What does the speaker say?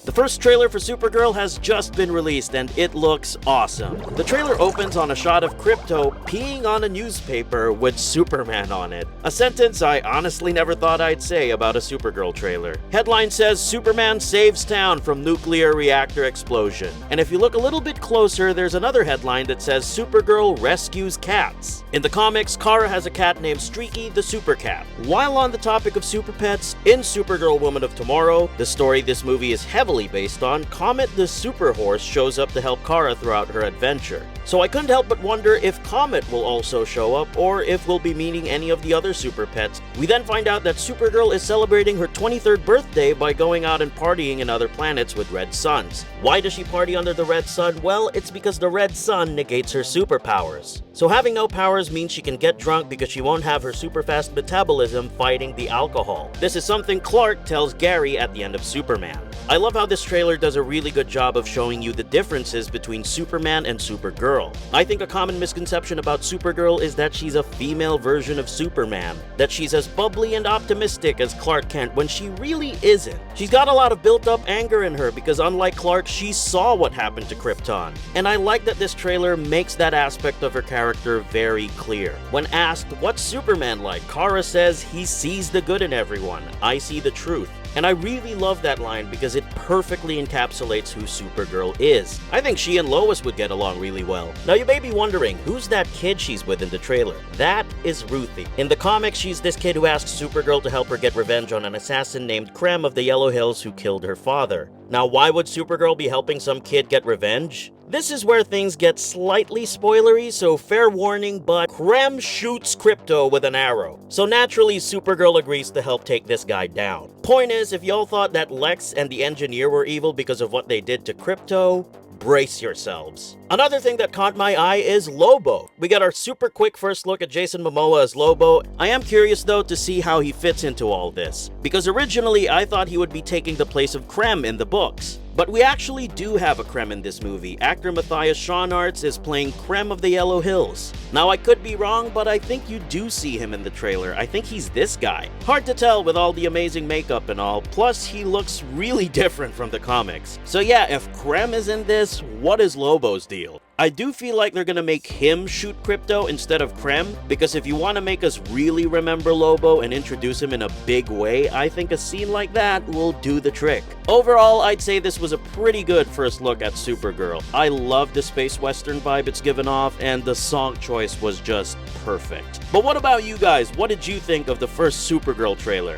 The first trailer for Supergirl has just been released and it looks awesome. The trailer opens on a shot of Krypto peeing on a newspaper with Superman on it. A sentence I honestly never thought I'd say about a Supergirl trailer. Headline says Superman saves town from nuclear reactor explosion. And if you look a little bit closer, there's another headline that says Supergirl rescues cats. In the comics, Kara has a cat named Streaky the Super Cat. While on the topic of super pets, in Supergirl Woman of Tomorrow, the story this movie is heavily based on, Comet the Super Horse shows up to help Kara throughout her adventure. So I couldn't help but wonder if Comet will also show up, or if we'll be meeting any of the other super pets. We then find out that Supergirl is celebrating her 23rd birthday by going out and partying in other planets with red suns. Why does she party under the red sun? Well, it's because the red sun negates her superpowers. So having no powers means she can get drunk because she won't have her super fast metabolism fighting the alcohol. This is something Clark tells Gary at the end of Superman. I love how this trailer does a really good job of showing you the differences between Superman and Supergirl. I think a common misconception about Supergirl is that she's a female version of Superman, that she's as bubbly and optimistic as Clark Kent when she really isn't. She's got a lot of built-up anger in her because unlike Clark, she saw what happened to Krypton. And I like that this trailer makes that aspect of her character very clear. When asked, what's Superman like? Kara says, he sees the good in everyone. I see the truth. And I really love that line because it perfectly encapsulates who Supergirl is. I think she and Lois would get along really well. Now you may be wondering, who's that kid she's with in the trailer? That is Ruthie. In the comics, she's this kid who asks Supergirl to help her get revenge on an assassin named Krem of the Yellow Hills who killed her father. Now why would Supergirl be helping some kid get revenge? This is where things get slightly spoilery, so fair warning, but Krem shoots Krypto with an arrow. So naturally, Supergirl agrees to help take this guy down. Point is, if y'all thought that Lex and the Engineer were evil because of what they did to Krypto, brace yourselves. Another thing that caught my eye is Lobo. We got our super quick first look at Jason Momoa as Lobo. I am curious though to see how he fits into all this, because originally I thought he would be taking the place of Krem in the books. But we actually do have a Krem in this movie. Actor Matthias Schoenaerts is playing Krem of the Yellow Hills. Now I could be wrong, but I think you do see him in the trailer. I think he's this guy. Hard to tell with all the amazing makeup and all, plus he looks really different from the comics. So yeah, if Krem is in this, what is Lobo's deal? I do feel like they're gonna make him shoot Krypto instead of Krem, because if you want to make us really remember Lobo and introduce him in a big way, I think a scene like that will do the trick. Overall, I'd say this was a pretty good first look at Supergirl. I love the space western vibe it's given off, and the song choice was just perfect. But what about you guys? What did you think of the first Supergirl trailer?